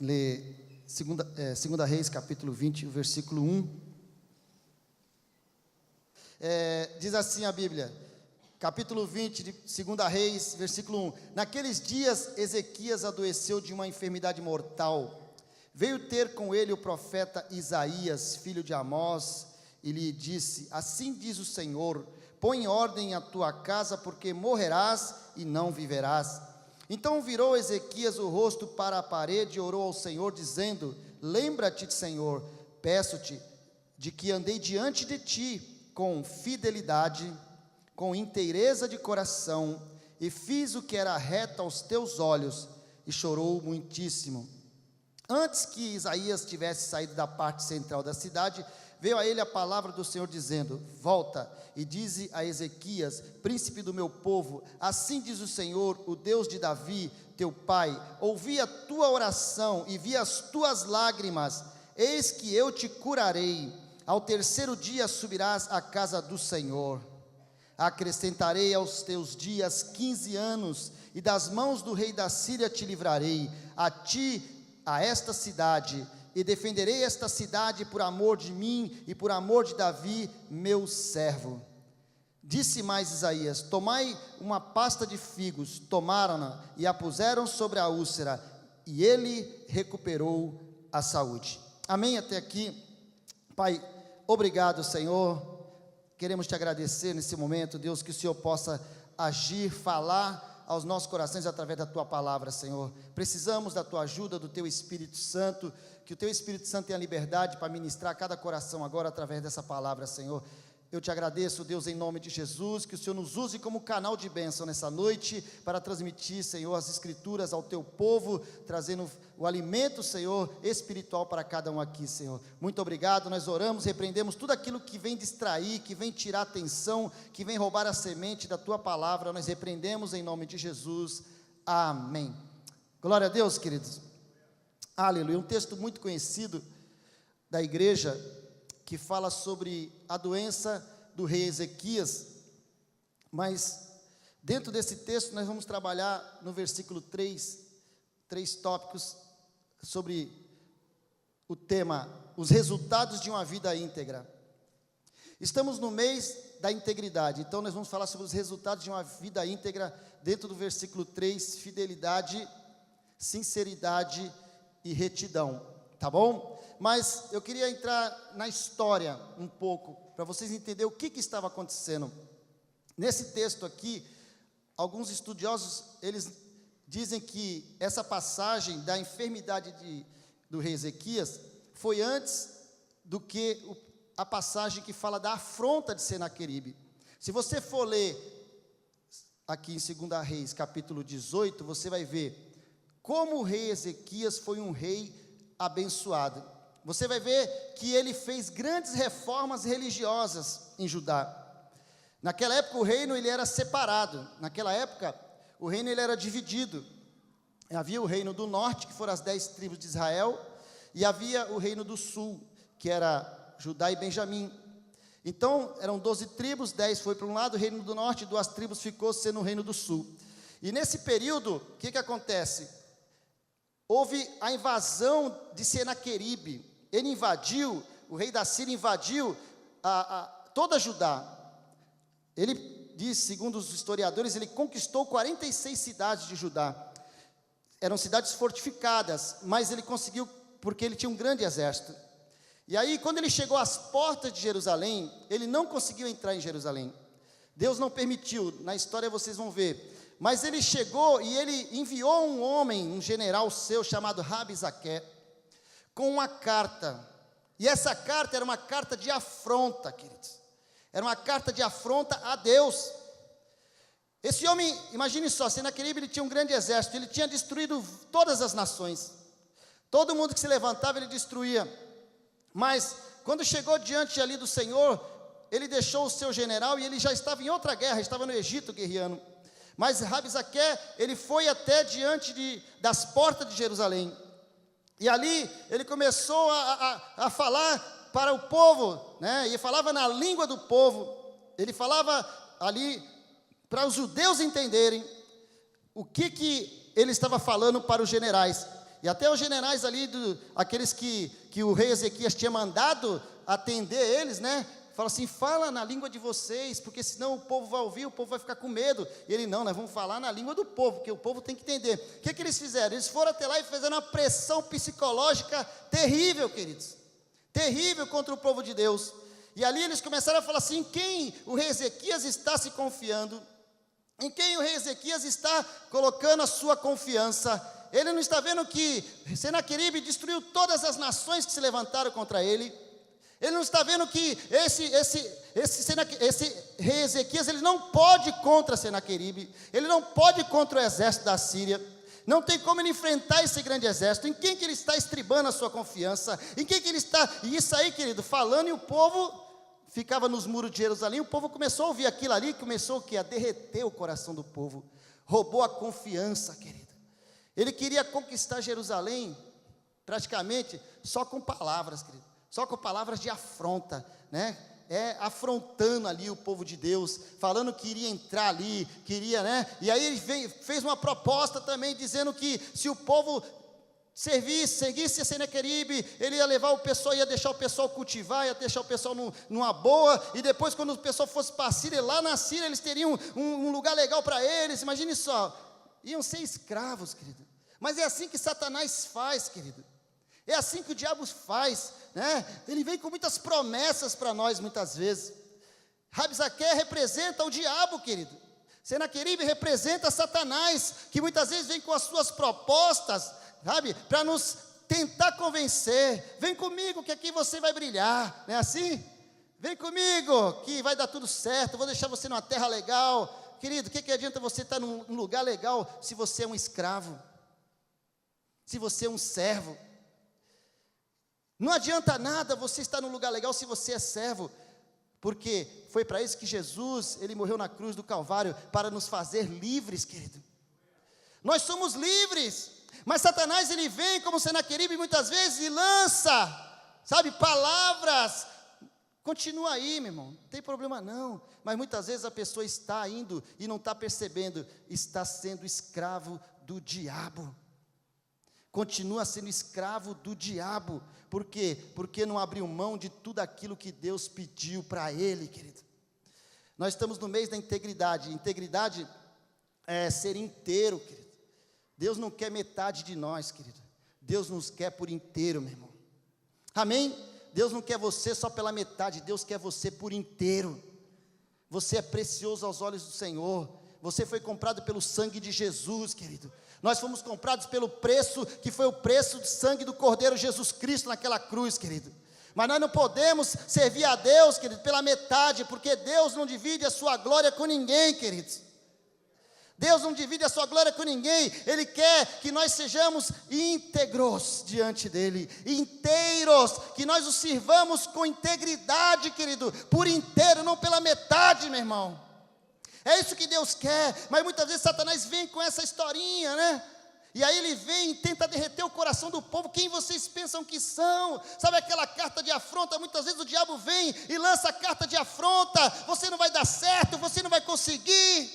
ler segunda Reis, capítulo 20, versículo 1. Diz assim a Bíblia, capítulo 20 de 2 Reis, versículo 1. Naqueles dias, Ezequias adoeceu de uma enfermidade mortal. Veio ter com ele o profeta Isaías, filho de Amós, e lhe disse: assim diz o Senhor, põe em ordem a tua casa, porque morrerás e não viverás. Então virou Ezequias o rosto para a parede e orou ao Senhor, dizendo: lembra-te, Senhor, peço-te, de que andei diante de ti com fidelidade, com inteireza de coração, e fiz o que era reto aos teus olhos, e chorou muitíssimo. Antes que Isaías tivesse saído da parte central da cidade, veio a ele a palavra do Senhor dizendo: volta e dize a Ezequias, príncipe do meu povo, assim diz o Senhor, o Deus de Davi, teu pai, ouvi a tua oração e vi as tuas lágrimas, eis que eu te curarei, ao terceiro dia subirás à casa do Senhor, acrescentarei aos teus dias 15 anos, e das mãos do rei da Síria te livrarei, a ti, a esta cidade, e defenderei esta cidade por amor de mim e por amor de Davi, meu servo. Disse mais Isaías: tomai uma pasta de figos. Tomaram-na e a puseram sobre a úlcera, e ele recuperou a saúde. Amém até aqui. Pai, obrigado, Senhor. Queremos te agradecer nesse momento, Deus, que o Senhor possa agir, falar aos nossos corações através da tua palavra, Senhor. Precisamos da tua ajuda, do teu Espírito Santo, que o teu Espírito Santo tenha liberdade para ministrar cada coração agora através dessa palavra, Senhor. Eu te agradeço, Deus, em nome de Jesus, que o Senhor nos use como canal de bênção nessa noite, para transmitir, Senhor, as Escrituras ao teu povo, trazendo o alimento, Senhor, espiritual para cada um aqui, Senhor. Muito obrigado, nós oramos, repreendemos tudo aquilo que vem distrair, que vem tirar a atenção, que vem roubar a semente da tua palavra, nós repreendemos em nome de Jesus, amém. Glória a Deus, queridos. Aleluia. Um texto muito conhecido da igreja, que fala sobre a doença do rei Ezequias, mas dentro desse texto nós vamos trabalhar no versículo 3, 3 tópicos sobre o tema, os resultados de uma vida íntegra. Estamos no mês da integridade, então nós vamos falar sobre os resultados de uma vida íntegra, dentro do versículo 3, fidelidade, sinceridade e retidão, tá bom? Mas eu queria entrar na história um pouco, para vocês entenderem o que estava acontecendo. Nesse texto aqui, alguns estudiosos, eles dizem que essa passagem da enfermidade do rei Ezequias foi antes do que a passagem que fala da afronta de Senaqueribe. Se você for ler aqui em 2 Reis, capítulo 18, você vai ver como o rei Ezequias foi um rei abençoado. Você vai ver que ele fez grandes reformas religiosas em Judá. Naquela época o reino ele era separado. Naquela época o reino ele era dividido. Havia o reino do norte, que foram as 10 tribos de Israel, e havia o reino do sul, que era Judá e Benjamim. Então eram 12 tribos, 10 foi para um lado, o reino do norte, 2 tribos ficou sendo o reino do sul. E nesse período, o que acontece? Houve a invasão de Senaqueribe. Ele invadiu, o rei da Síria invadiu toda Judá. Ele diz, segundo os historiadores, ele conquistou 46 cidades de Judá. Eram cidades fortificadas, mas ele conseguiu porque ele tinha um grande exército. E aí, quando ele chegou às portas de Jerusalém, ele não conseguiu entrar em Jerusalém. Deus não permitiu, na história vocês vão ver. Mas ele chegou e ele enviou um homem, um general seu, chamado Rabi-Zaqué, com uma carta. E essa carta era uma carta de afronta, queridos. Era uma carta de afronta a Deus. Esse homem, imagine só, Senaqueribe, ele tinha um grande exército, ele tinha destruído todas as nações. Todo mundo que se levantava, ele destruía. Mas, quando chegou diante ali do Senhor, ele deixou o seu general e ele já estava em outra guerra, estava no Egito guerreando. Mas Rabi-Zaqué, ele foi até diante das portas de Jerusalém. E ali ele começou a falar para o povo, né? E falava na língua do povo. Ele falava ali para os judeus entenderem o que ele estava falando para os generais. E até os generais ali, aqueles que o rei Ezequias tinha mandado atender eles, né? Fala assim, fala na língua de vocês, porque senão o povo vai ouvir, o povo vai ficar com medo. E ele, não, nós vamos falar na língua do povo, porque o povo tem que entender. O que eles fizeram? Eles foram até lá e fizeram uma pressão psicológica terrível, queridos. Terrível contra o povo de Deus. E ali eles começaram a falar assim, em quem o rei Ezequias está se confiando? Em quem o rei Ezequias está colocando a sua confiança? Ele não está vendo que Senaqueribe destruiu todas as nações que se levantaram contra ele? Ele não está vendo que esse rei Ezequias, ele não pode ir contra Senaqueribe, ele não pode ir contra o exército da Síria, não tem como ele enfrentar esse grande exército. Em quem que ele está estribando a sua confiança? Em quem que ele está, e isso aí, querido, falando, e o povo ficava nos muros de Jerusalém, o povo começou a ouvir aquilo ali, começou o quê? A derreter o coração do povo, roubou a confiança, querido. Ele queria conquistar Jerusalém, praticamente, só com palavras, querido. Só com palavras de afronta, né? Afrontando ali o povo de Deus, falando que iria entrar ali, queria, né? E aí ele fez uma proposta também, dizendo que se o povo seguisse a Senaqueribe, ele ia levar o pessoal, ia deixar o pessoal cultivar, ia deixar o pessoal numa boa, e depois quando o pessoal fosse para a Síria, lá na Síria eles teriam um lugar legal para eles, imagine só, iam ser escravos, querido. Mas é assim que Satanás faz, querido. É assim que o diabo faz, né? Ele vem com muitas promessas para nós, muitas vezes. Rabsaque representa o diabo, querido. Senaqueribe representa Satanás, que muitas vezes vem com as suas propostas, sabe? Para nos tentar convencer. Vem comigo que aqui você vai brilhar, não é assim? Vem comigo que vai dar tudo certo, vou deixar você numa terra legal. Querido, o que adianta você estar num lugar legal se você é um escravo? Se você é um servo? Não adianta nada você estar num lugar legal se você é servo, porque foi para isso que Jesus, ele morreu na cruz do Calvário, para nos fazer livres, querido. Nós somos livres, mas Satanás, ele vem como Senaqueribe muitas vezes e lança, sabe, palavras. Continua aí, meu irmão, não tem problema não, mas muitas vezes a pessoa está indo e não está percebendo, está sendo escravo do diabo. Continua sendo escravo do diabo. Por quê? Porque não abriu mão de tudo aquilo que Deus pediu para ele, querido. Nós estamos no mês da integridade. Integridade é ser inteiro, querido. Deus não quer metade de nós, querido. Deus nos quer por inteiro, meu irmão. Amém? Deus não quer você só pela metade, Deus quer você por inteiro. Você é precioso aos olhos do Senhor. Você foi comprado pelo sangue de Jesus, querido. Nós fomos comprados pelo preço, que foi o preço do sangue do Cordeiro Jesus Cristo naquela cruz, querido. Mas nós não podemos servir a Deus, querido, pela metade, porque Deus não divide a sua glória com ninguém, queridos. Deus não divide a sua glória com ninguém. Ele quer que nós sejamos íntegros diante dEle, inteiros, que nós o sirvamos com integridade, querido, por inteiro, não pela metade, meu irmão. É isso que Deus quer, mas muitas vezes Satanás vem com essa historinha, né? E aí ele vem e tenta derreter o coração do povo. Quem vocês pensam que são? Sabe aquela carta de afronta? Muitas vezes o diabo vem e lança a carta de afronta. Você não vai dar certo, você não vai conseguir,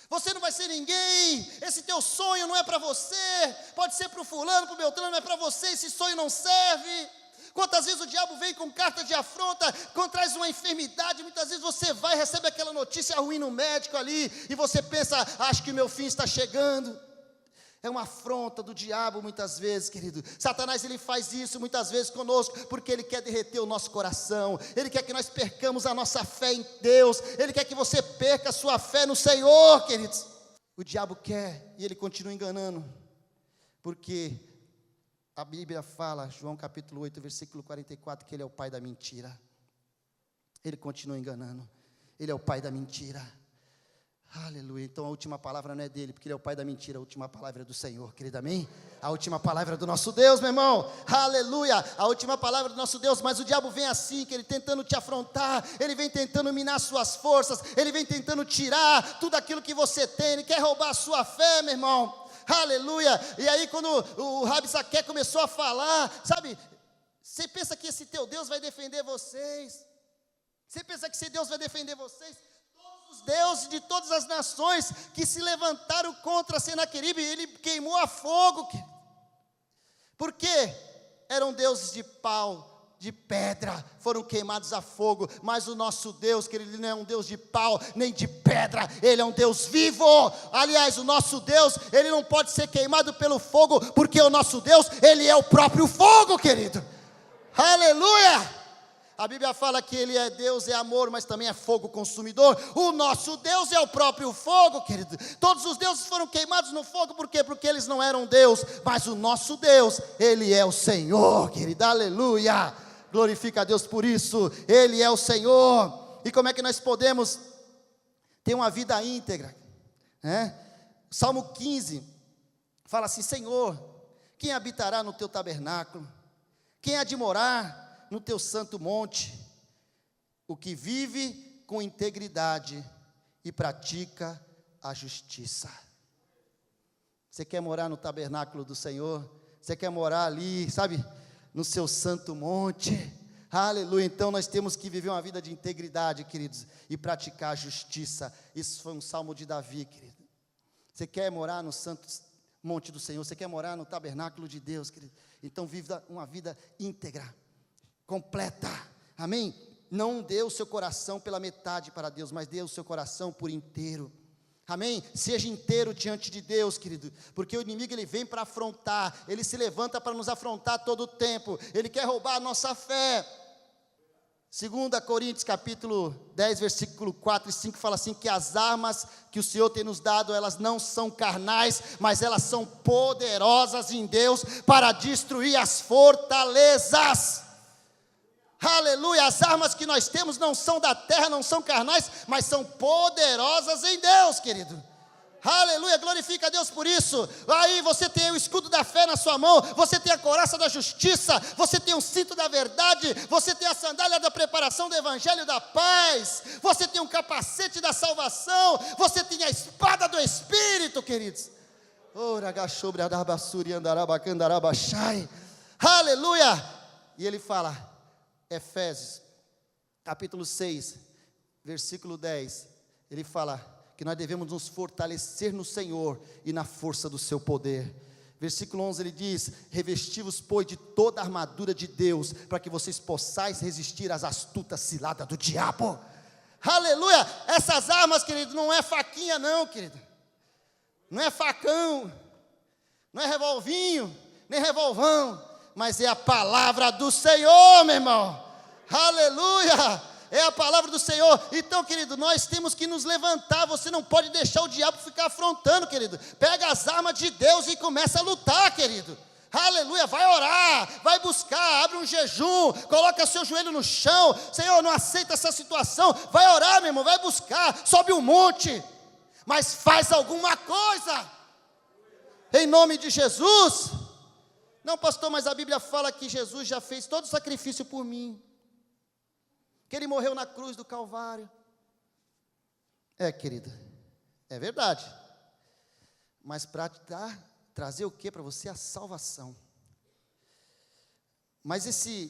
você não vai ser ninguém, esse teu sonho não é para você, pode ser para o fulano, para o Beltrano, não é para você, esse sonho não serve. Quantas vezes o diabo vem com carta de afronta, quando traz uma enfermidade, muitas vezes você vai, recebe aquela notícia ruim no médico ali, e você pensa, acho que meu fim está chegando. É uma afronta do diabo muitas vezes, querido. Satanás, ele faz isso muitas vezes conosco, porque ele quer derreter o nosso coração, ele quer que nós percamos a nossa fé em Deus, ele quer que você perca a sua fé no Senhor, queridos. O diabo quer, e ele continua enganando, porque a Bíblia fala, João capítulo 8, versículo 44, que ele é o pai da mentira. Ele continua enganando, ele é o pai da mentira. Aleluia. Então a última palavra não é dele, porque ele é o pai da mentira. A última palavra é do Senhor, querido, amém? A última palavra é do nosso Deus, meu irmão. Aleluia. A última palavra é do nosso Deus. Mas o diabo vem assim, que ele tentando te afrontar, ele vem tentando minar suas forças, ele vem tentando tirar tudo aquilo que você tem, ele quer roubar a sua fé, meu irmão. Aleluia. E aí quando o Rabsaque começou a falar, sabe, você pensa que esse teu Deus vai defender vocês? Você pensa que esse Deus vai defender vocês? Todos os deuses de todas as nações que se levantaram contra Senaqueribe, ele queimou a fogo. Porque eram deuses de pau, de pedra, foram queimados a fogo, mas o nosso Deus, querido, ele não é um Deus de pau, nem de pedra, ele é um Deus vivo. Aliás, o nosso Deus, ele não pode ser queimado pelo fogo, porque o nosso Deus, ele é o próprio fogo, querido. Aleluia! A Bíblia fala que ele é Deus, é amor, mas também é fogo consumidor. O nosso Deus é o próprio fogo, querido. Todos os deuses foram queimados no fogo, por quê? Porque eles não eram Deus, mas o nosso Deus, ele é o Senhor, querido, aleluia. Glorifica a Deus por isso, ele é o Senhor. E como é que nós podemos ter uma vida íntegra? Salmo 15, fala assim: Senhor, quem habitará no teu tabernáculo? Quem há de morar no teu santo monte? O que vive com integridade e pratica a justiça. Você quer morar no tabernáculo do Senhor? Você quer morar ali, sabe, no seu santo monte? Aleluia. Então nós temos que viver uma vida de integridade, queridos, e praticar a justiça. Isso foi um salmo de Davi, querido. Você quer morar no santo monte do Senhor? Você quer morar no tabernáculo de Deus, querido? Então viva uma vida íntegra, completa, amém? Não dê o seu coração pela metade para Deus, mas dê o seu coração por inteiro, amém? Seja inteiro diante de Deus, querido, porque o inimigo, ele vem para afrontar, ele se levanta para nos afrontar todo o tempo, ele quer roubar a nossa fé. 2 Coríntios capítulo 10, versículo 4 e 5, fala assim, que as armas que o Senhor tem nos dado, elas não são carnais, mas elas são poderosas em Deus, para destruir as fortalezas. Aleluia, as armas que nós temos não são da terra, não são carnais, mas são poderosas em Deus, querido. Aleluia, glorifica a Deus por isso. Aí você tem o escudo da fé na sua mão, você tem a couraça da justiça, você tem o cinto da verdade, você tem a sandália da preparação do evangelho da paz, você tem um capacete da salvação, você tem a espada do Espírito, queridos. Aleluia. E ele fala, Efésios capítulo 6, versículo 10, ele fala que nós devemos nos fortalecer no Senhor e na força do seu poder. Versículo 11 ele diz, revesti-vos, pois, de toda a armadura de Deus, para que vocês possais resistir às astutas ciladas do diabo. Aleluia, essas armas, querido, não é faquinha não, querido, não é facão, não é revolvinho, nem revolvão, mas é a palavra do Senhor, meu irmão. Aleluia, é a palavra do Senhor. Então, querido, nós temos que nos levantar. Você não pode deixar o diabo ficar afrontando, querido. Pega as armas de Deus e começa a lutar, querido. Aleluia, vai orar, vai buscar, abre um jejum, coloca seu joelho no chão. Senhor, não aceita essa situação. Vai orar, meu irmão, vai buscar, sobe um monte, mas faz alguma coisa, em nome de Jesus. Não, pastor, mas a Bíblia fala que Jesus já fez todo o sacrifício por mim, que ele morreu na cruz do Calvário. Querida, é verdade, mas para trazer o que para você? A salvação. Mas esse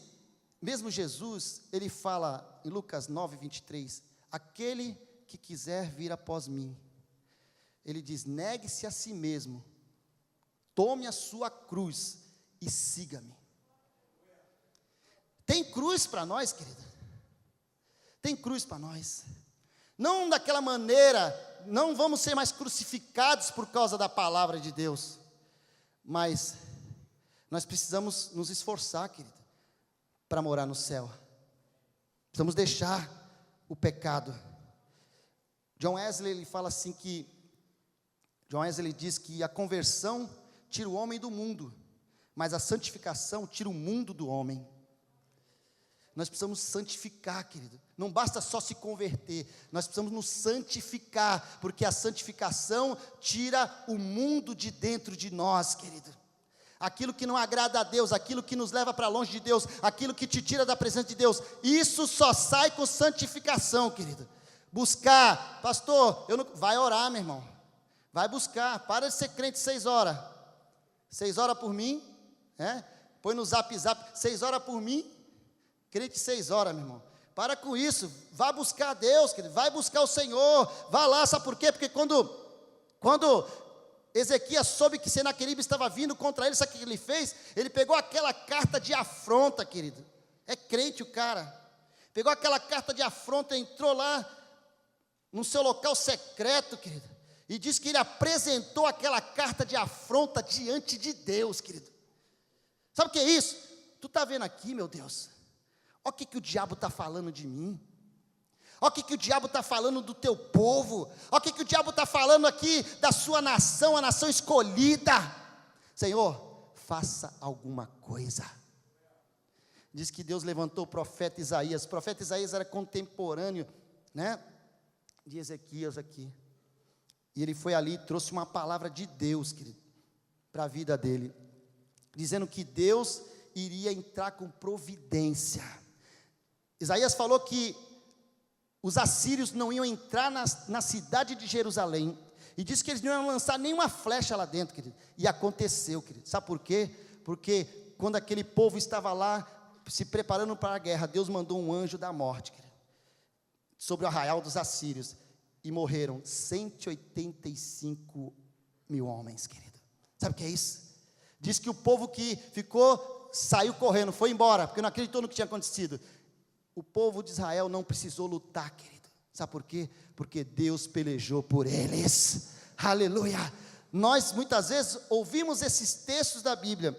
mesmo Jesus, ele fala em Lucas 9, 23, aquele que quiser vir após mim, ele diz, negue-se a si mesmo, tome a sua cruz e siga-me. Tem cruz para nós, querida, tem cruz para nós, não daquela maneira, não vamos ser mais crucificados por causa da palavra de Deus, mas nós precisamos nos esforçar, querido, para morar no céu, precisamos deixar o pecado. John Wesley, ele fala assim que, John Wesley diz que a conversão tira o homem do mundo, mas a santificação tira o mundo do homem. Nós precisamos santificar, querido, não basta só se converter, nós precisamos nos santificar, porque a santificação tira o mundo de dentro de nós, querido. Aquilo que não agrada a Deus, aquilo que nos leva para longe de Deus, aquilo que te tira da presença de Deus, isso só sai com santificação, querido. Buscar, pastor, vai orar, meu irmão, vai buscar, para de ser crente 6 horas, 6 horas por mim, põe no zap, 6 horas por mim, crente 6 horas, meu irmão, para com isso, vá buscar a Deus, querido, vai buscar o Senhor, vá lá, sabe por quê? Porque quando Ezequias soube que Senaqueribe estava vindo contra ele, sabe o que ele fez? Ele pegou aquela carta de afronta, querido. É crente o cara. Pegou aquela carta de afronta, entrou lá no seu local secreto, querido, e diz que ele apresentou aquela carta de afronta diante de Deus, querido. Sabe o que é isso? Tu está vendo aqui, meu Deus? Olha o que o diabo está falando de mim. Olha o que o diabo está falando do teu povo. Olha o que o diabo está falando aqui da sua nação, a nação escolhida. Senhor, faça alguma coisa. Diz que Deus levantou o profeta Isaías. O profeta Isaías era contemporâneo, né, de Ezequias aqui. E ele foi ali e trouxe uma palavra de Deus, querido, para a vida dele, dizendo que Deus iria entrar com providência. Isaías falou que os assírios não iam entrar na cidade de Jerusalém, e disse que eles não iam lançar nenhuma flecha lá dentro, querido. E aconteceu, querido. Sabe por quê? Porque quando aquele povo estava lá, se preparando para a guerra, Deus mandou um anjo da morte, querido, sobre o arraial dos assírios, e morreram 185 mil homens, querido. Sabe o que é isso? Diz que o povo que ficou, saiu correndo, foi embora, porque não acreditou no que tinha acontecido. O povo de Israel não precisou lutar, querido. Sabe por quê? Porque Deus pelejou por eles. Aleluia. Nós muitas vezes ouvimos esses textos da Bíblia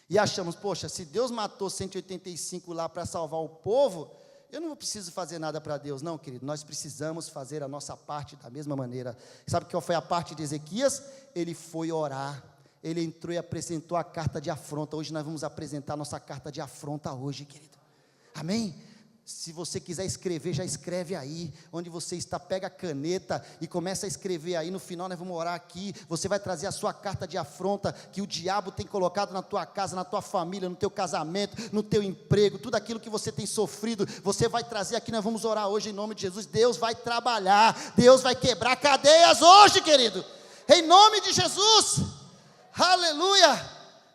e achamos, poxa, se Deus matou 185 lá para salvar o povo, eu não preciso fazer nada para Deus. Não, querido, nós precisamos fazer a nossa parte da mesma maneira. Sabe qual foi a parte de Ezequias? Ele foi orar, ele entrou e apresentou a carta de afronta. Hoje nós vamos apresentar a nossa carta de afronta hoje, querido. Amém? Se você quiser escrever, já escreve aí, onde você está, pega a caneta e começa a escrever aí. No final nós vamos orar aqui, você vai trazer a sua carta de afronta, que o diabo tem colocado na tua casa, na tua família, no teu casamento, no teu emprego, tudo aquilo que você tem sofrido, você vai trazer aqui. Nós vamos orar hoje em nome de Jesus. Deus vai trabalhar, Deus vai quebrar cadeias hoje, querido, em nome de Jesus. Aleluia.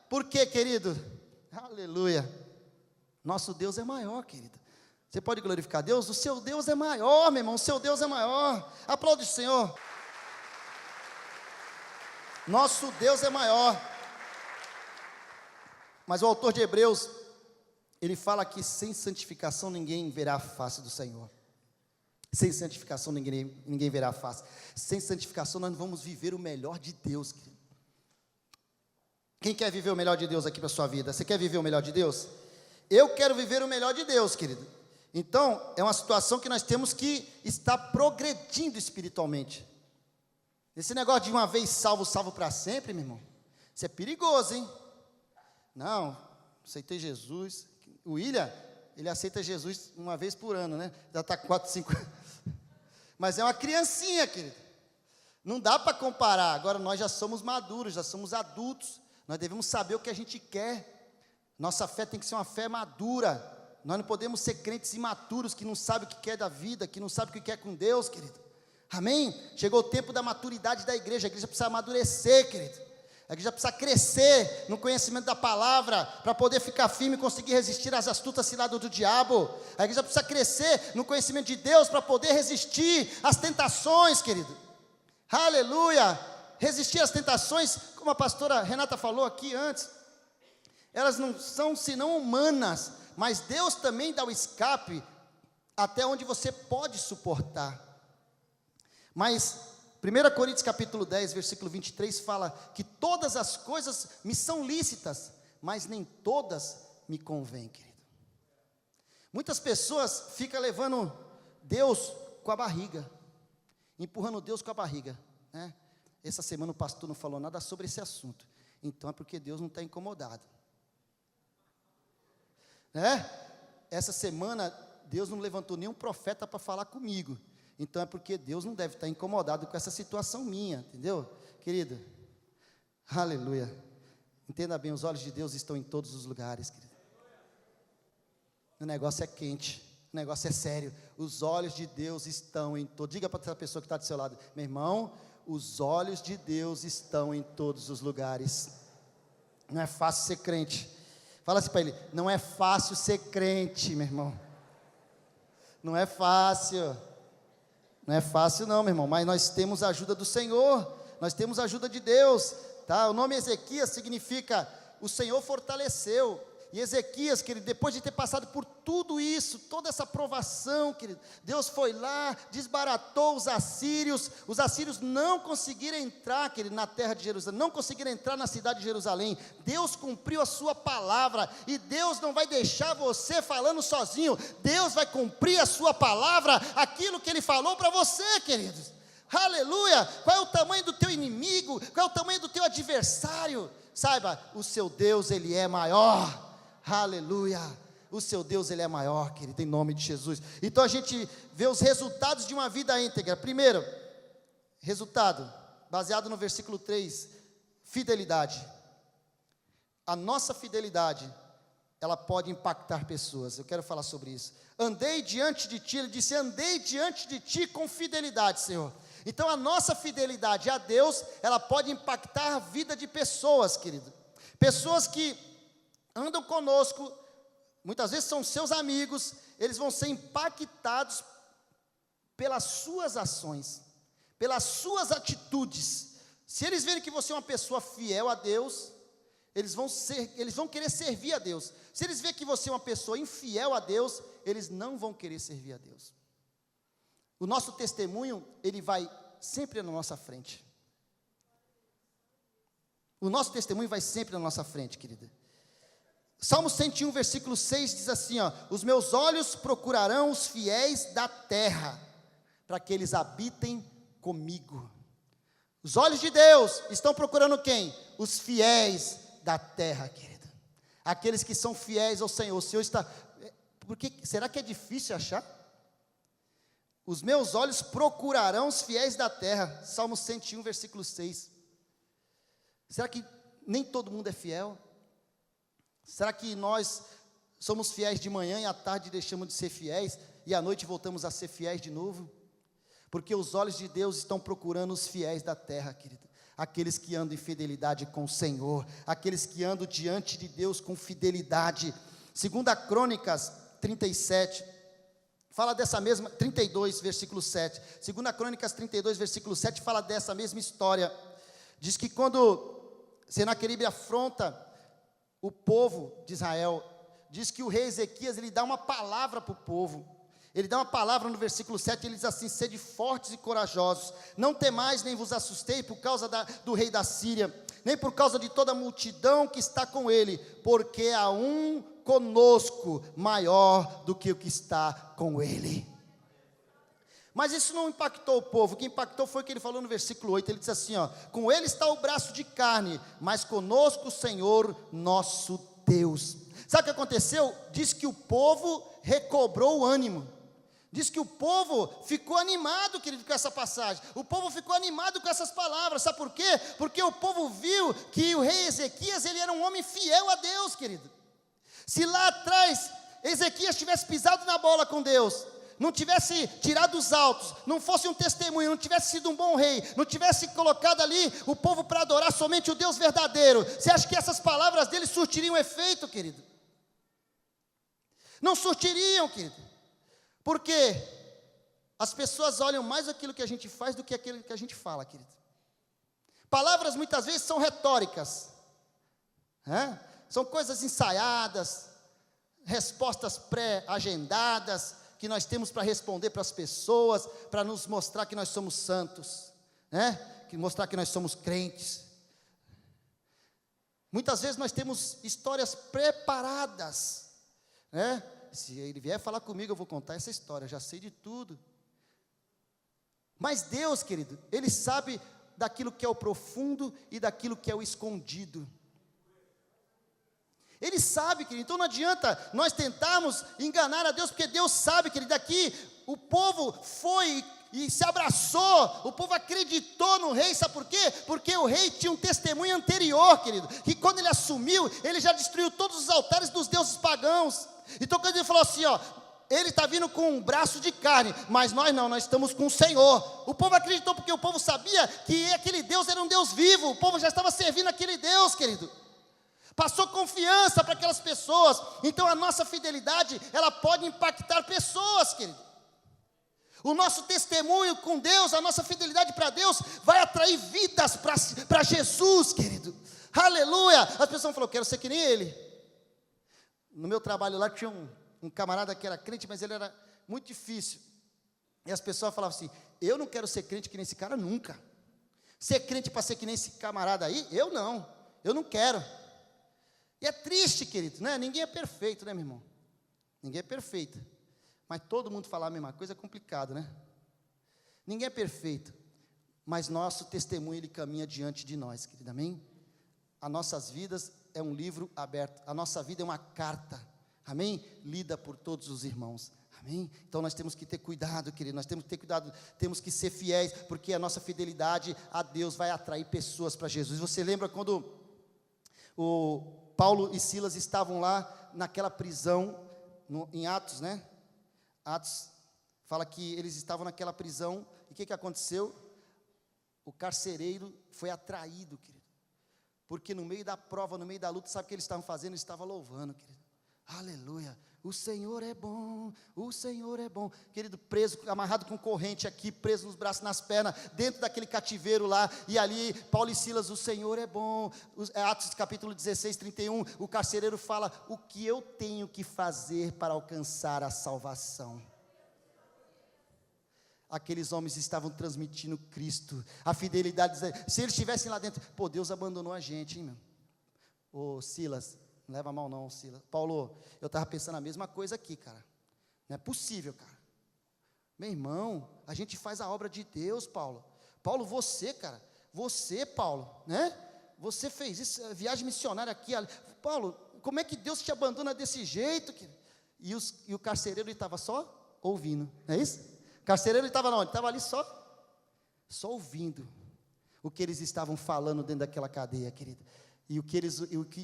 Por quê, querido? Aleluia. Nosso Deus é maior, querido. Você pode glorificar Deus? O seu Deus é maior, meu irmão. O seu Deus é maior. Aplaude o Senhor. Nosso Deus é maior. Mas o autor de Hebreus, ele fala que sem santificação ninguém verá a face do Senhor. Sem santificação ninguém verá a face. Sem santificação nós não vamos viver o melhor de Deus, querido. Quem quer viver o melhor de Deus aqui para a sua vida? Você quer viver o melhor de Deus? Eu quero viver o melhor de Deus, querido. Então, é uma situação que nós temos que estar progredindo espiritualmente. Esse negócio de uma vez salvo, salvo para sempre, meu irmão, isso é perigoso, hein? Não, aceitei Jesus. O William, ele aceita Jesus uma vez por ano, né? Já está com 4, 5 anos. Mas é uma criancinha, querido. Não dá para comparar. Agora nós já somos maduros, já somos adultos. Nós devemos saber o que a gente quer. Nossa fé tem que ser uma fé madura. Nós não podemos ser crentes imaturos, que não sabem o que quer da vida, que não sabem o que quer com Deus, querido. Amém? Chegou o tempo da maturidade da igreja. A igreja precisa amadurecer, querido. A igreja precisa crescer no conhecimento da palavra, para poder ficar firme e conseguir resistir às astutas ciladas do diabo. A igreja precisa crescer no conhecimento de Deus, para poder resistir às tentações, querido. Aleluia! Resistir às tentações, como a pastora Renata falou aqui antes, elas não são senão humanas, mas Deus também dá o escape até onde você pode suportar. Mas 1 Coríntios capítulo 10, versículo 23 fala que todas as coisas me são lícitas, mas nem todas me convêm, querido. Muitas pessoas ficam levando Deus com a barriga, empurrando Deus com a barriga, né? Essa semana o pastor não falou nada sobre esse assunto, então é porque Deus não está incomodado. Essa semana Deus não levantou nenhum profeta para falar comigo, então é porque Deus não deve estar incomodado com essa situação minha, entendeu, querido? Aleluia. Entenda bem, os olhos de Deus estão em todos os lugares, querido. O negócio é quente, o negócio é sério. Os olhos de Deus estão em todos. Diga para essa pessoa que está do seu lado: meu irmão, os olhos de Deus estão em todos os lugares. Não é fácil ser crente. Fala assim para ele: não é fácil ser crente, meu irmão. Não é fácil. Não é fácil não, meu irmão. Mas nós temos a ajuda do Senhor. nós temos a ajuda de Deus, tá? O nome Ezequias significa o Senhor fortaleceu. E Ezequias, querido, depois de ter passado por tudo isso, toda essa provação, querido, Deus foi lá, desbaratou os assírios não conseguiram entrar, querido, na terra de Jerusalém, não conseguiram entrar na cidade de Jerusalém. Deus cumpriu a sua palavra, e Deus não vai deixar você falando sozinho, Deus vai cumprir a sua palavra, aquilo que Ele falou para você, queridos. Aleluia! Qual é o tamanho do teu inimigo? Qual é o tamanho do teu adversário? Saiba, o seu Deus, Ele é maior. Aleluia, o seu Deus, Ele é maior, querido, em nome de Jesus. Então a gente vê os resultados de uma vida íntegra. Primeiro, resultado, baseado no versículo 3, fidelidade. A nossa fidelidade, ela pode impactar pessoas. Eu quero falar sobre isso. Andei diante de ti, ele disse, andei diante de ti com fidelidade, Senhor. Então a nossa fidelidade a Deus, ela pode impactar a vida de pessoas, querido. Pessoas que andam conosco, muitas vezes são seus amigos, eles vão ser impactados pelas suas ações, pelas suas atitudes. Se eles verem que você é uma pessoa fiel a Deus, eles vão querer servir a Deus. Se eles verem que você é uma pessoa infiel a Deus, eles não vão querer servir a Deus. O nosso testemunho, ele vai sempre na nossa frente. O nosso testemunho vai sempre na nossa frente, querida. Salmo 101, versículo 6 diz assim, ó, os meus olhos procurarão os fiéis da terra, para que eles habitem comigo. Os olhos de Deus estão procurando quem? Os fiéis da terra, querido. Aqueles que são fiéis ao Senhor. O Senhor está... será que é difícil achar? Os meus olhos procurarão os fiéis da terra. Salmo 101, versículo 6. Será que nem todo mundo é fiel? Será que nós somos fiéis de manhã e à tarde deixamos de ser fiéis e à noite voltamos a ser fiéis de novo? Porque os olhos de Deus estão procurando os fiéis da terra, querido. Aqueles que andam em fidelidade com o Senhor, aqueles que andam diante de Deus com fidelidade. 2 Crônicas 37, fala dessa mesma, 32, versículo 7. 2 Crônicas 32, versículo 7, fala dessa mesma história. Diz que quando Senaqueribe afronta o povo de Israel, diz que o rei Ezequias, ele dá uma palavra para o povo. Ele dá uma palavra no versículo 7, ele diz assim, sede fortes e corajosos, não temais nem vos assustei por causa do rei da Síria, nem por causa de toda a multidão que está com ele, porque há um conosco maior do que o que está com ele. Mas isso não impactou o povo, o que impactou foi o que ele falou no versículo 8, ele diz assim, ó, com ele está o braço de carne, mas conosco o Senhor nosso Deus. Sabe o que aconteceu? Diz que o povo recobrou o ânimo, diz que o povo ficou animado, querido, com essa passagem, o povo ficou animado com essas palavras, sabe por quê? Porque o povo viu que o rei Ezequias, ele era um homem fiel a Deus, querido. Se lá atrás, Ezequias tivesse pisado na bola com Deus, não tivesse tirado os altos, não fosse um testemunho, não tivesse sido um bom rei, não tivesse colocado ali o povo para adorar somente o Deus verdadeiro, você acha que essas palavras dele surtiriam efeito, querido? Não surtiriam, querido, porque as pessoas olham mais aquilo que a gente faz do que aquilo que a gente fala, querido. Palavras muitas vezes são retóricas, são coisas ensaiadas, respostas pré-agendadas, que nós temos para responder para as pessoas, para nos mostrar que nós somos santos, que mostrar que nós somos crentes. Muitas vezes nós temos histórias preparadas, se ele vier falar comigo, eu vou contar essa história, eu já sei de tudo. Mas Deus, querido, Ele sabe daquilo que é o profundo e daquilo que é o escondido. Ele sabe, querido, então não adianta nós tentarmos enganar a Deus, porque Deus sabe, querido, daqui o povo foi e se abraçou, o povo acreditou no rei, sabe por quê? Porque o rei tinha um testemunho anterior, querido, que quando ele assumiu, ele já destruiu todos os altares dos deuses pagãos. Então quando ele falou assim, ó, ele está vindo com um braço de carne, mas nós não, nós estamos com o Senhor. O povo acreditou porque o povo sabia que aquele Deus era um Deus vivo, o povo já estava servindo aquele Deus, querido. Passou confiança para aquelas pessoas. Então a nossa fidelidade, ela pode impactar pessoas, querido. O nosso testemunho com Deus, a nossa fidelidade para Deus, vai atrair vidas para Jesus, querido. Aleluia! As pessoas falam, eu quero ser que nem ele. No meu trabalho lá tinha um camarada que era crente, mas ele era muito difícil. E as pessoas falavam assim, eu não quero ser crente que nem esse cara nunca. Ser crente para ser que nem esse camarada aí, eu não quero. E é triste, querido, né? Ninguém é perfeito, né, meu irmão? Ninguém é perfeito. Mas todo mundo falar a mesma coisa é complicado, né? Ninguém é perfeito, mas nosso testemunho, ele caminha diante de nós, querido, amém? As nossas vidas é um livro aberto, a nossa vida é uma carta, amém? Lida por todos os irmãos, amém? Então nós temos que ter cuidado, querido, nós temos que ter cuidado, temos que ser fiéis, porque a nossa fidelidade a Deus vai atrair pessoas para Jesus. Você lembra quando o Paulo e Silas estavam lá naquela prisão, em Atos, né? Atos fala que eles estavam naquela prisão, e o que aconteceu? O carcereiro foi atraído, querido, porque no meio da prova, no meio da luta, sabe o que eles estavam fazendo? Eles estavam louvando, querido, aleluia, o Senhor é bom, querido, preso, amarrado com corrente aqui, preso nos braços, nas pernas, dentro daquele cativeiro lá, e ali, Paulo e Silas, o Senhor é bom, Atos capítulo 16, 31, o carcereiro fala, o que eu tenho que fazer para alcançar a salvação? Aqueles homens estavam transmitindo Cristo, a fidelidade, se eles estivessem lá dentro, pô, Deus abandonou a gente, hein, meu? Ô Silas, não leva mal não, Silas. Paulo, eu estava pensando a mesma coisa aqui, cara. Não é possível, cara. Meu irmão, a gente faz a obra de Deus, Paulo. Paulo, você, cara. Você, Paulo, né? Você fez isso, viagem missionária aqui. Paulo, como é que Deus te abandona desse jeito? E o carcereiro, ele estava só ouvindo, não é isso? O carcereiro, ele estava onde? Estava ali só ouvindo o que eles estavam falando dentro daquela cadeia, querido. E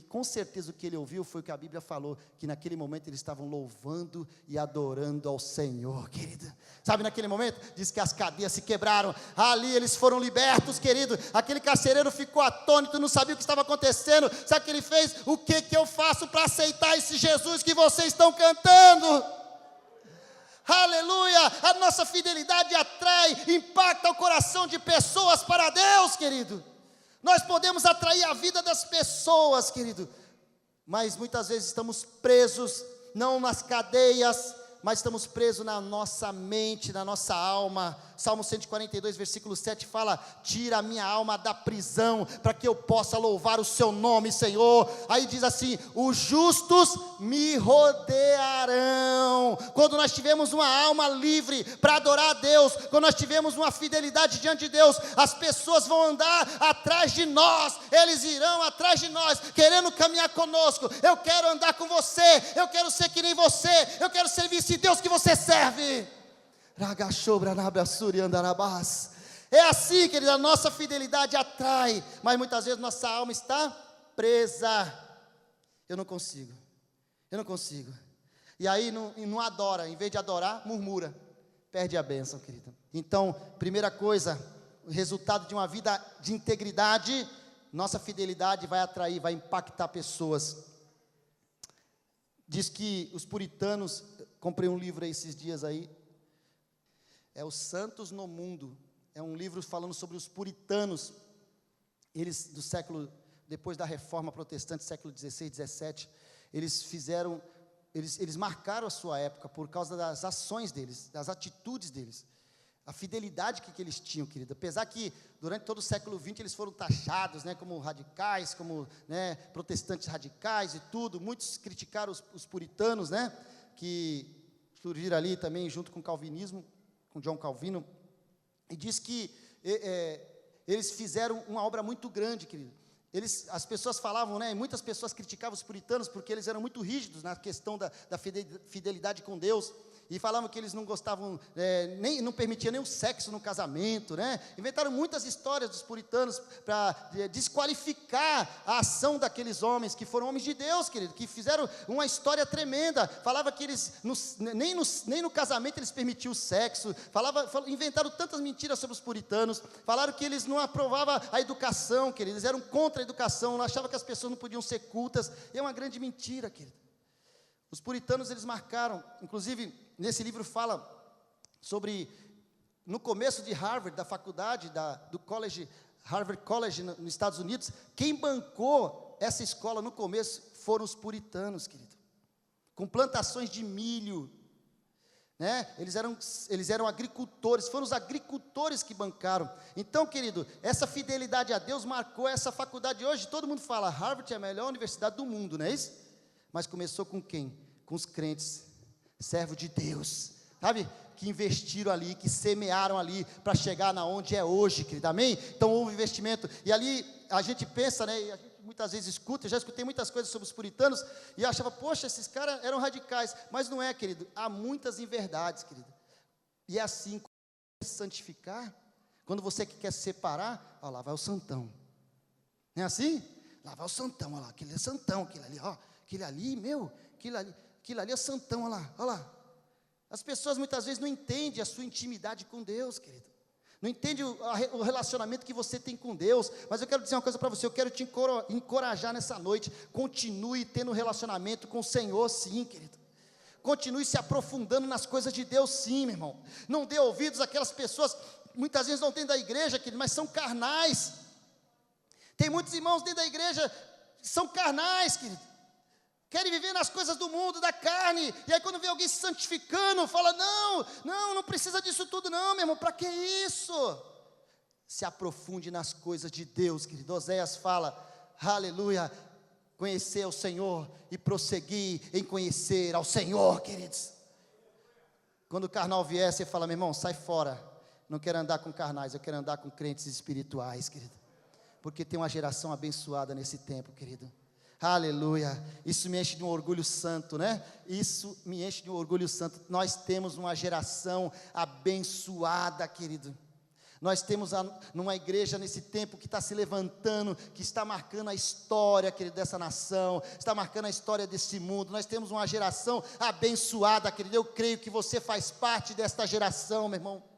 com certeza o que ele ouviu foi o que a Bíblia falou, que naquele momento eles estavam louvando e adorando ao Senhor, querido. Sabe, naquele momento, diz que as cadeias se quebraram, ali eles foram libertos, querido. Aquele carcereiro ficou atônito, não sabia o que estava acontecendo. Sabe o que ele fez? O que eu faço para aceitar esse Jesus que vocês estão cantando? Aleluia, a nossa fidelidade atrai, impacta o coração de pessoas para Deus, querido. Nós podemos atrair a vida das pessoas, querido, mas muitas vezes estamos presos, não nas cadeias, mas estamos presos na nossa mente, na nossa alma. Salmo 142, versículo 7 fala, tira a minha alma da prisão, para que eu possa louvar o seu nome, Senhor. Aí diz assim, os justos me rodearão. Quando nós tivemos uma alma livre para adorar a Deus, quando nós tivemos uma fidelidade diante de Deus, as pessoas vão andar atrás de nós, eles irão atrás de nós, querendo caminhar conosco. Eu quero andar com você, eu quero ser que nem você, eu quero servir esse Deus que você serve. É assim, querido, a nossa fidelidade atrai, mas muitas vezes nossa alma está presa. Eu não consigo. E aí não adora, em vez de adorar, murmura, perde a bênção, querido. Então, primeira coisa, o resultado de uma vida de integridade, nossa fidelidade vai atrair, vai impactar pessoas. Diz que os puritanos, comprei um livro aí esses dias aí, é Os Santos no Mundo, é um livro falando sobre os puritanos, eles do século, depois da reforma protestante, século 16, 17, eles marcaram a sua época por causa das ações deles, das atitudes deles, a fidelidade que eles tinham, querido, apesar que durante todo o século XX eles foram taxados, né, como radicais, como, né, protestantes radicais e tudo, muitos criticaram os puritanos, né, que surgiram ali também junto com o calvinismo, com John Calvino, e diz que eles fizeram uma obra muito grande, querido. As pessoas falavam, né, muitas pessoas criticavam os puritanos porque eles eram muito rígidos na questão da fidelidade com Deus, e falavam que eles não gostavam, não permitiam nem o sexo no casamento, né? Inventaram muitas histórias dos puritanos para desqualificar a ação daqueles homens, que foram homens de Deus, querido, que fizeram uma história tremenda. Falava que eles, nem no casamento eles permitiam o sexo, inventaram tantas mentiras sobre os puritanos, falaram que eles não aprovavam a educação, querido, eles eram contra a educação, não achavam que as pessoas não podiam ser cultas, e é uma grande mentira, querido. Os puritanos, eles marcaram, inclusive, nesse livro fala sobre no começo de Harvard, da faculdade, do college, Harvard College, nos Estados Unidos, quem bancou essa escola no começo foram os puritanos, querido, com plantações de milho, né? Eles eram agricultores, foram os agricultores que bancaram. Então, querido, essa fidelidade a Deus marcou essa faculdade. Hoje todo mundo fala, Harvard é a melhor universidade do mundo, não é isso? Mas começou com quem? Com os crentes, servo de Deus, sabe? Que investiram ali, que semearam ali, para chegar na onde é hoje, querido, amém? Então houve investimento, e ali a gente pensa, né, e a gente muitas vezes escuta, eu já escutei muitas coisas sobre os puritanos, e eu achava, poxa, esses caras eram radicais, mas não é, querido, há muitas inverdades, querido, e é assim, quando você quer se santificar, quando você quer se separar, ó, lá vai o santão, não é assim? Lá vai o santão, olha lá, aquele é santão, aquele ali, ó, aquele ali, meu, aquele ali é santão, olha lá, olha lá. As pessoas muitas vezes não entendem a sua intimidade com Deus, querido. Não entendem o relacionamento que você tem com Deus. Mas eu quero dizer uma coisa para você, eu quero te encorajar nessa noite. Continue tendo um relacionamento com o Senhor, sim, querido. Continue se aprofundando nas coisas de Deus, sim, meu irmão. Não dê ouvidos àquelas pessoas, muitas vezes não dentro da igreja, querido, mas são carnais. Tem muitos irmãos dentro da igreja, são carnais, querido. Querem viver nas coisas do mundo, da carne, e aí quando vê alguém se santificando, fala, não precisa disso tudo não, meu irmão, para que isso? Se aprofunde nas coisas de Deus, querido. Oséias fala, aleluia, conhecer o Senhor e prosseguir em conhecer ao Senhor, queridos. Quando o carnal vier, você fala, meu irmão, sai fora, não quero andar com carnais, eu quero andar com crentes espirituais, querido, porque tem uma geração abençoada nesse tempo, querido. Aleluia, isso me enche de um orgulho santo, né? Isso me enche de um orgulho santo. Nós temos uma geração abençoada, querido. Nós temos numa igreja nesse tempo que está se levantando, que está marcando a história, querido, dessa nação, está marcando a história desse mundo. Nós temos uma geração abençoada, querido. Eu creio que você faz parte desta geração, meu irmão.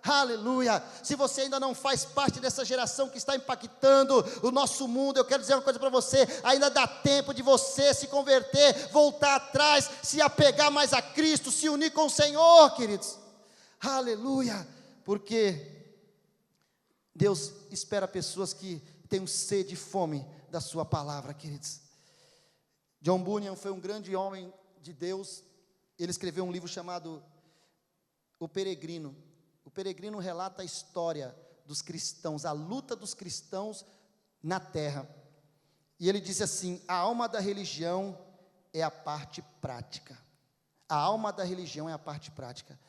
Aleluia, se você ainda não faz parte dessa geração que está impactando o nosso mundo, eu quero dizer uma coisa para você, ainda dá tempo de você se converter, voltar atrás, se apegar mais a Cristo, se unir com o Senhor, queridos, aleluia, porque Deus espera pessoas que tenham sede e fome da sua palavra, queridos. John Bunyan foi um grande homem de Deus, ele escreveu um livro chamado O Peregrino. O Peregrino relata a história dos cristãos, a luta dos cristãos na terra. E ele diz assim, a alma da religião é a parte prática. A alma da religião é a parte prática.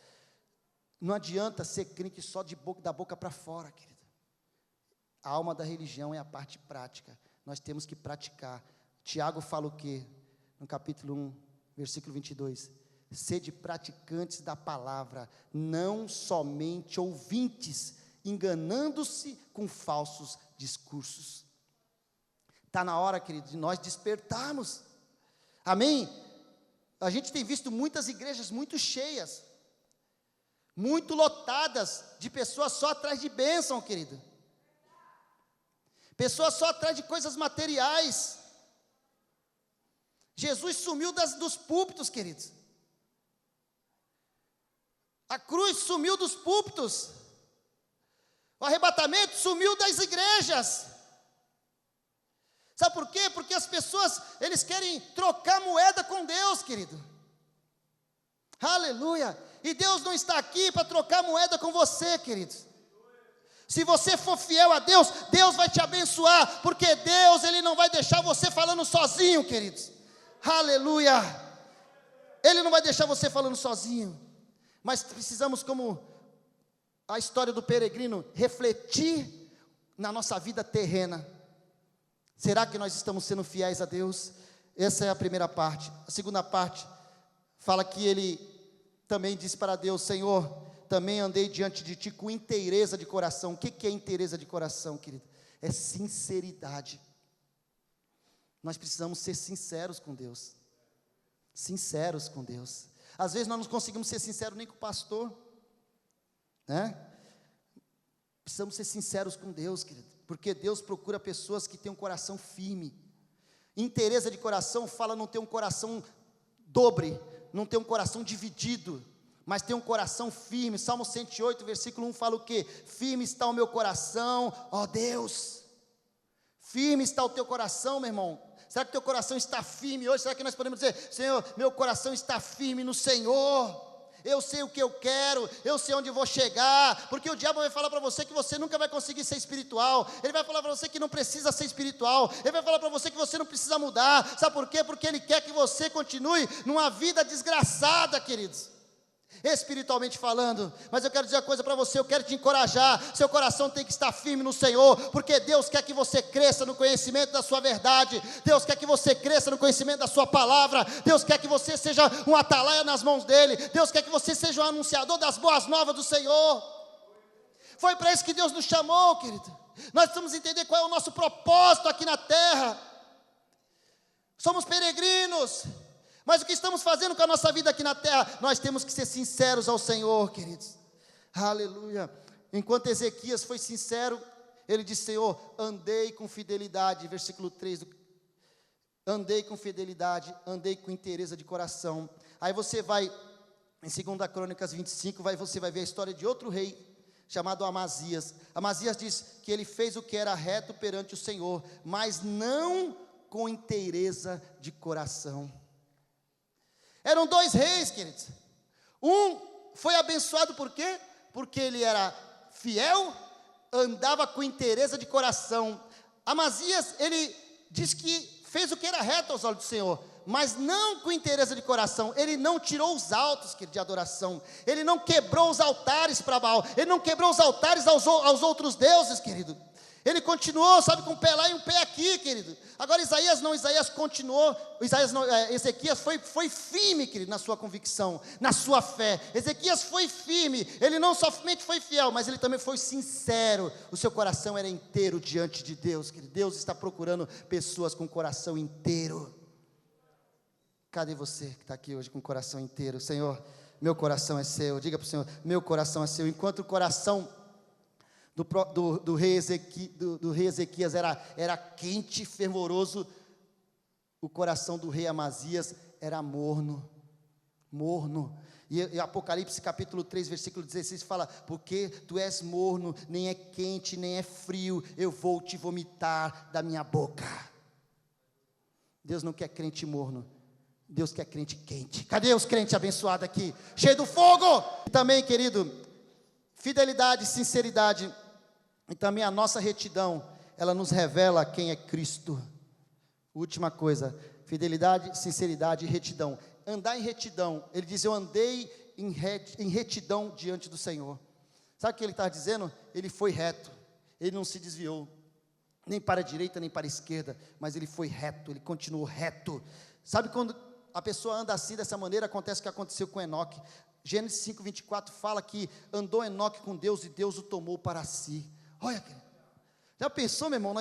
Não adianta ser crente só da boca para fora, querido. A alma da religião é a parte prática. Nós temos que praticar. Tiago fala o quê? No capítulo 1, versículo 22. Sede praticantes da palavra, não somente ouvintes, enganando-se com falsos discursos. Está na hora, querido, de nós despertarmos. Amém? A gente tem visto muitas igrejas muito cheias, muito lotadas, de pessoas só atrás de bênção, querido. Pessoas só atrás de coisas materiais. Jesus sumiu dos púlpitos, queridos. A cruz sumiu dos púlpitos. O arrebatamento sumiu das igrejas. Sabe por quê? Porque as pessoas, eles querem trocar moeda com Deus, querido. Aleluia. E Deus não está aqui para trocar moeda com você, queridos. Se você for fiel a Deus, Deus vai te abençoar, porque Deus, Ele não vai deixar você falando sozinho, queridos. Aleluia. Ele não vai deixar você falando sozinho. Mas precisamos, como a história do peregrino, refletir na nossa vida terrena. Será que nós estamos sendo fiéis a Deus? Essa é a primeira parte. A segunda parte fala que ele também disse para Deus, Senhor, também andei diante de Ti com inteireza de coração. O que é inteireza de coração, querido? É sinceridade. Nós precisamos ser sinceros com Deus. Sinceros com Deus. Às vezes nós não conseguimos ser sinceros nem com o pastor, né? Precisamos ser sinceros com Deus, querido, porque Deus procura pessoas que têm um coração firme. Inteireza de coração fala não ter um coração dobre, não ter um coração dividido, mas tem um coração firme. Salmo 108, versículo 1 fala o quê? Firme está o meu coração, ó Deus. Firme está o teu coração, meu irmão. Será que teu coração está firme hoje? Será que nós podemos dizer: Senhor, meu coração está firme no Senhor? Eu sei o que eu quero, eu sei onde vou chegar, porque o diabo vai falar para você que você nunca vai conseguir ser espiritual, ele vai falar para você que não precisa ser espiritual, ele vai falar para você que você não precisa mudar. Sabe por quê? Porque ele quer que você continue numa vida desgraçada, queridos, espiritualmente falando. Mas eu quero dizer uma coisa para você, eu quero te encorajar. Seu coração tem que estar firme no Senhor, porque Deus quer que você cresça no conhecimento da sua verdade, Deus quer que você cresça no conhecimento da sua palavra, Deus quer que você seja um atalaia nas mãos dele, Deus quer que você seja um anunciador das boas novas do Senhor. Foi para isso que Deus nos chamou, querido. Nós precisamos entender qual é o nosso propósito aqui na terra. Somos peregrinos, mas o que estamos fazendo com a nossa vida aqui na terra? Nós temos que ser sinceros ao Senhor, queridos. Aleluia. Enquanto Ezequias foi sincero, ele disse: Senhor, andei com fidelidade, versículo 3, andei com fidelidade, andei com inteireza de coração. Aí você vai, em 2 Crônicas 25, você vai ver a história de outro rei, chamado Amazias. Amazias diz que ele fez o que era reto perante o Senhor, mas não com inteireza de coração. Eram dois reis, queridos. Um foi abençoado por quê? Porque ele era fiel, andava com inteireza de coração. Amazias, ele diz que fez o que era reto aos olhos do Senhor, mas não com inteireza de coração. Ele não tirou os altos, querido, de adoração. Ele não quebrou os altares para Baal. Ele não quebrou os altares aos outros deuses, querido. Ele continuou, sabe, com um pé lá e um pé aqui, querido. Agora Isaías não, Isaías continuou, Ezequias foi firme, querido, na sua convicção, na sua fé. Ezequias foi firme, ele não somente foi fiel, mas ele também foi sincero. O seu coração era inteiro diante de Deus, querido. Deus está procurando pessoas com o coração inteiro. Cadê você que está aqui hoje com o coração inteiro? Senhor, meu coração é seu. Diga para o Senhor: meu coração é seu. Enquanto o coração do rei Ezequias era quente, fervoroso, o coração do rei Amazias era morno. E Apocalipse capítulo 3, versículo 16 fala: porque tu és morno, nem é quente, nem é frio, eu vou te vomitar da minha boca. Deus não quer crente morno, Deus quer crente quente. Cadê os crentes abençoados aqui? Cheio do fogo! E também, querido, fidelidade, sinceridade, e também a nossa retidão, ela nos revela quem é Cristo. Última coisa, fidelidade, sinceridade e retidão. Andar em retidão, ele diz: eu andei em retidão diante do Senhor. Sabe o que ele está dizendo? Ele foi reto, ele não se desviou, nem para a direita, nem para a esquerda, mas ele foi reto, ele continuou reto. Sabe quando a pessoa anda assim, dessa maneira, acontece o que aconteceu com Enoque. Gênesis 5:24 fala que andou Enoque com Deus e Deus o tomou para si. Olha, já pensou, meu irmão,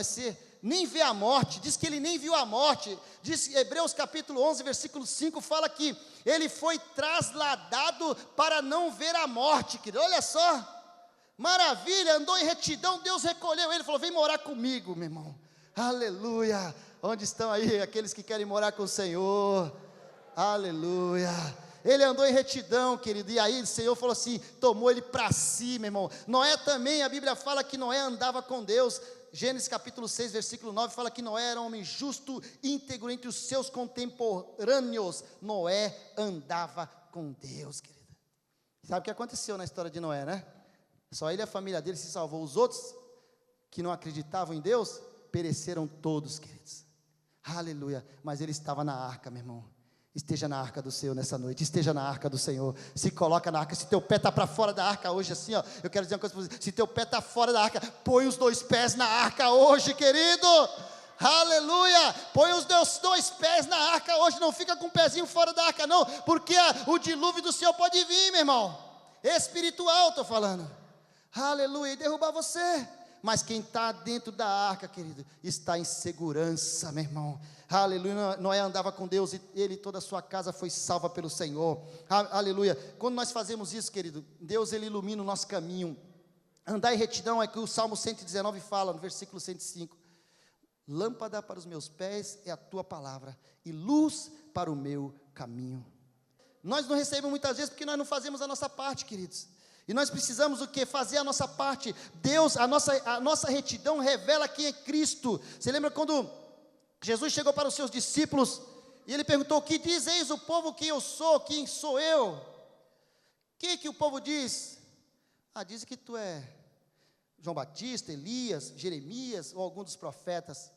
nem vê a morte? Diz que ele nem viu a morte. Diz Hebreus capítulo 11, versículo 5, fala que ele foi trasladado para não ver a morte, querido. Olha só, maravilha, andou em retidão, Deus recolheu ele, falou: vem morar comigo, meu irmão. Aleluia. Onde estão aí aqueles que querem morar com o Senhor? Aleluia. Ele andou em retidão, querido, e aí o Senhor falou assim, tomou ele para si, meu irmão. Noé também, a Bíblia fala que Noé andava com Deus. Gênesis capítulo 6, versículo 9, fala que Noé era um homem justo, íntegro entre os seus contemporâneos. Noé andava com Deus, querido. Sabe o que aconteceu na história de Noé, né? Só ele e a família dele se salvou. Os outros que não acreditavam em Deus, pereceram todos, queridos. Aleluia. Mas ele estava na arca, meu irmão. Esteja na arca do Senhor nessa noite, esteja na arca do Senhor, se coloca na arca. Se teu pé está para fora da arca hoje, assim, ó, eu quero dizer uma coisa para você: se teu pé está fora da arca, põe os dois pés na arca hoje, querido. Aleluia, põe os dois pés na arca hoje, não fica com o pezinho fora da arca não, porque o dilúvio do Senhor pode vir, meu irmão, espiritual estou falando, aleluia, e derrubar você. Mas quem está dentro da arca, querido, está em segurança, meu irmão. Aleluia. Noé andava com Deus e ele e toda a sua casa foi salva pelo Senhor. Aleluia. Quando nós fazemos isso, querido, Deus, ele ilumina o nosso caminho. Andar em retidão é que o Salmo 119 fala, no versículo 105: lâmpada para os meus pés é a tua palavra e luz para o meu caminho. Nós não recebemos muitas vezes porque nós não fazemos a nossa parte, queridos. E nós precisamos o quê? Fazer a nossa parte. Deus, a nossa retidão revela quem é Cristo. Você lembra quando Jesus chegou para os seus discípulos e ele perguntou: que dizeis o povo que eu sou? Quem sou eu? O que o povo diz? Diz que tu é João Batista, Elias, Jeremias ou algum dos profetas.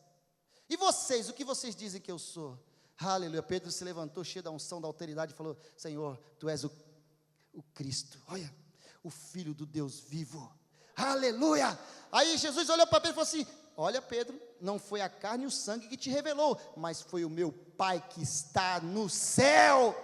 E vocês, o que vocês dizem que eu sou? Aleluia. Pedro se levantou cheio da unção, da autoridade e falou: Senhor, tu és o Cristo, olha, o Filho do Deus vivo. Aleluia. Aí Jesus olhou para Pedro e falou assim: olha, Pedro, não foi a carne e o sangue que te revelou, mas foi o meu Pai que está no céu.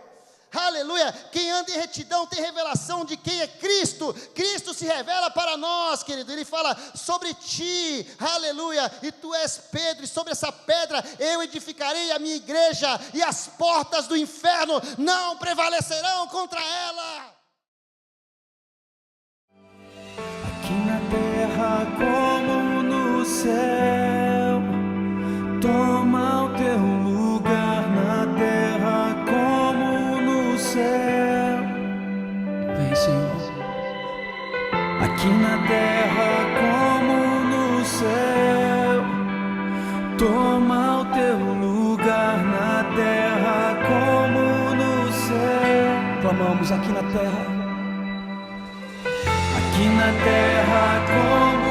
Aleluia. Quem anda em retidão tem revelação de quem é Cristo. Cristo se revela para nós, querido. Ele fala sobre ti, aleluia, e tu és Pedro, e sobre essa pedra eu edificarei a minha igreja, e as portas do inferno não prevalecerão contra ela. Aqui na terra como no céu, toma o teu lugar na terra como no céu. Vem, Senhor. Aqui na terra como no céu, toma o teu lugar na terra como no céu. Clamamos aqui na terra. Aqui na terra como